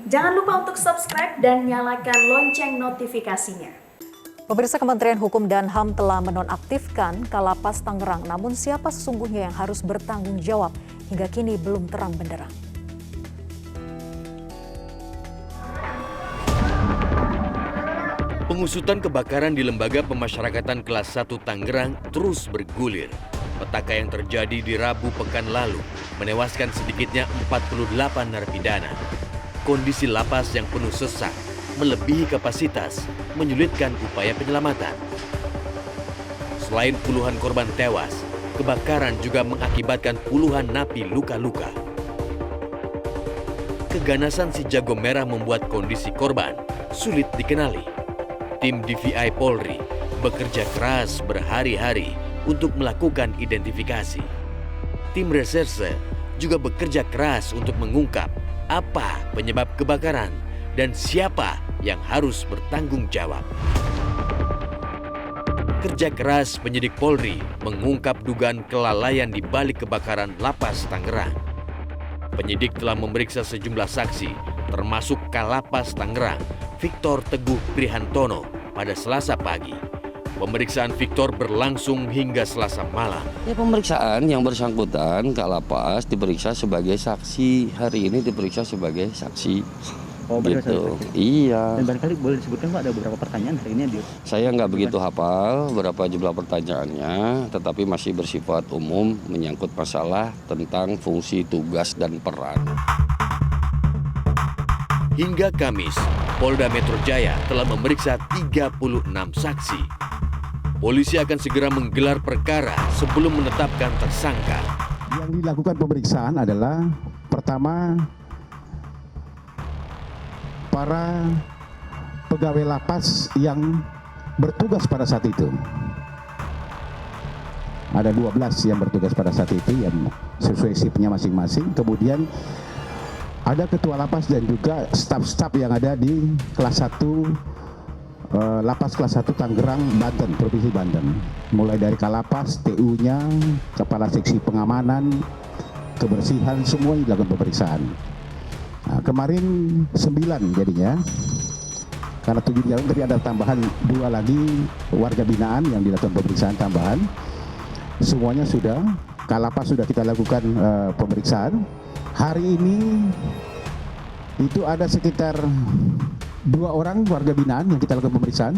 Jangan lupa untuk subscribe dan nyalakan lonceng notifikasinya. Pemirsa, Kementerian Hukum dan HAM telah menonaktifkan Kalapas Tangerang, namun siapa sesungguhnya yang harus bertanggung jawab hingga kini belum terang benderang. Pengusutan kebakaran di Lembaga Pemasyarakatan Kelas 1 Tangerang terus bergulir. Petaka yang terjadi di Rabu pekan lalu menewaskan sedikitnya 48 narapidana. Kondisi lapas yang penuh sesak, melebihi kapasitas, menyulitkan upaya penyelamatan. Selain puluhan korban tewas, kebakaran juga mengakibatkan puluhan napi luka-luka. Keganasan si jago merah membuat kondisi korban sulit dikenali. Tim DVI Polri bekerja keras berhari-hari untuk melakukan identifikasi. Tim reserse juga bekerja keras untuk mengungkap apa penyebab kebakaran dan siapa yang harus bertanggung jawab. Kerja keras penyidik Polri mengungkap dugaan kelalaian di balik kebakaran Lapas Tangerang. Penyidik telah memeriksa sejumlah saksi, termasuk Kalapas Tangerang, Victor Teguh Prihantono, pada Selasa pagi. Pemeriksaan Victor berlangsung hingga Selasa malam. Ya, pemeriksaan yang bersangkutan Kalapas diperiksa sebagai saksi. Hari ini diperiksa sebagai saksi. Oh, gitu. Iya. Dan barangkali boleh disebutkan Pak, ada beberapa pertanyaan hari ini. Saya nggak begitu hafal berapa jumlah pertanyaannya, tetapi masih bersifat umum menyangkut masalah tentang fungsi, tugas, dan peran. Hingga Kamis, Polda Metro Jaya telah memeriksa 36 saksi. Polisi akan segera menggelar perkara sebelum menetapkan tersangka. Yang dilakukan pemeriksaan adalah pertama, para pegawai lapas yang bertugas pada saat itu. Ada 12 yang bertugas pada saat itu yang sesuai shiftnya masing-masing. Kemudian ada ketua lapas dan juga staf-staf yang ada di kelas 1 Lapas kelas 1 Tangerang, Banten, Provinsi Banten. Mulai dari Kalapas, TU-nya, kepala seksi pengamanan, kebersihan, semua dilakukan pemeriksaan. Nah, kemarin 9 jadinya, karena 7 jalan tadi ada tambahan 2 lagi warga binaan yang dilakukan pemeriksaan tambahan. Semuanya sudah, Kalapas sudah kita lakukan pemeriksaan. Hari ini itu ada sekitar 2 orang warga binaan yang kita lakukan pemeriksaan.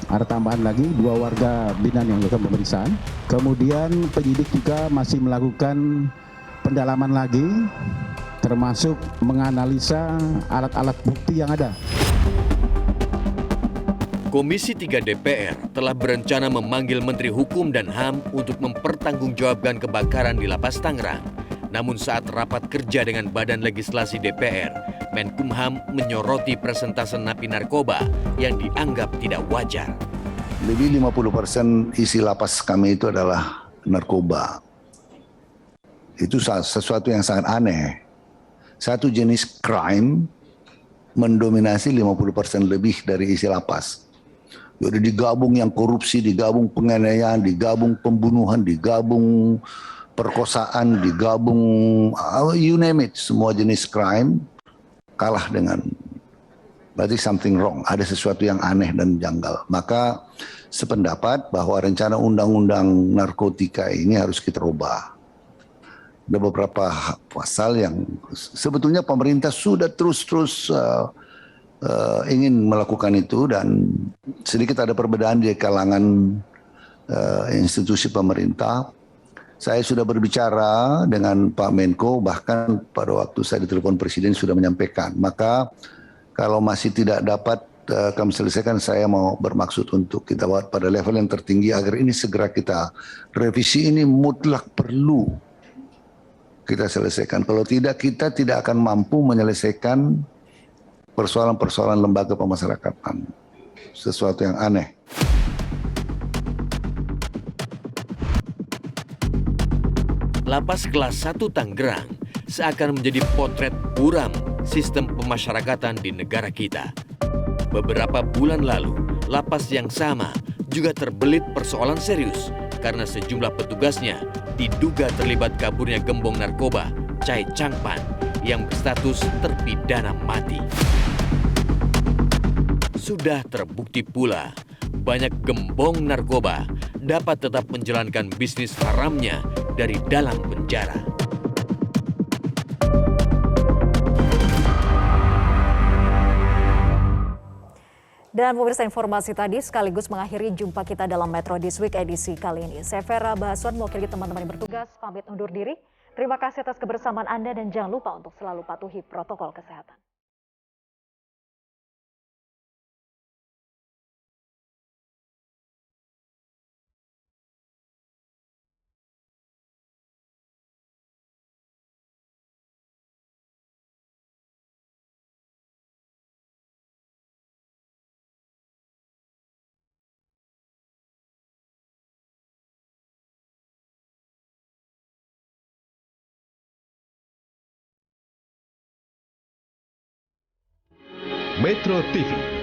Ada tambahan lagi 2 warga binaan yang dilakukan pemeriksaan. Kemudian penyidik juga masih melakukan pendalaman lagi, termasuk menganalisa alat-alat bukti yang ada. Komisi 3 DPR telah berencana memanggil Menteri Hukum dan HAM untuk mempertanggungjawabkan kebakaran di Lapas Tangerang. Namun saat rapat kerja dengan Badan Legislasi DPR, Menkumham menyoroti persentase napi narkoba yang dianggap tidak wajar. Lebih 50% isi lapas kami itu adalah narkoba. Itu sesuatu yang sangat aneh. Satu jenis crime mendominasi 50% lebih dari isi lapas. Jadi digabung yang korupsi, digabung penganiayaan, digabung pembunuhan, digabung perkosaan, digabung you name it, semua jenis crime kalah dengan, berarti something wrong, ada sesuatu yang aneh dan janggal. Maka sependapat bahwa rencana undang-undang narkotika ini harus kita rubah. Ada beberapa pasal yang sebetulnya pemerintah sudah terus ingin melakukan itu, dan sedikit ada perbedaan di kalangan institusi pemerintah. Saya sudah berbicara dengan Pak Menko, bahkan pada waktu saya ditelepon Presiden sudah menyampaikan. Maka kalau masih tidak dapat kami selesaikan, saya mau bermaksud untuk kita buat pada level yang tertinggi agar ini segera kita revisi. Ini mutlak perlu kita selesaikan. Kalau tidak, kita tidak akan mampu menyelesaikan persoalan-persoalan lembaga pemasyarakatan. Sesuatu yang aneh. Lapas kelas 1 Tangerang seakan menjadi potret buram sistem pemasyarakatan di negara kita. Beberapa bulan lalu, lapas yang sama juga terbelit persoalan serius karena sejumlah petugasnya diduga terlibat kaburnya gembong narkoba Chai Changpan yang berstatus terpidana mati. Sudah terbukti pula, banyak gembong narkoba dapat tetap menjalankan bisnis haramnya dari dalam penjara. Dan pemirsa, informasi tadi sekaligus mengakhiri jumpa kita dalam Metro This Week edisi kali ini. Saya Vera Bahasuan, mewakili teman-teman yang bertugas, pamit undur diri. Terima kasih atas kebersamaan Anda dan jangan lupa untuk selalu patuhi protokol kesehatan. Metro TV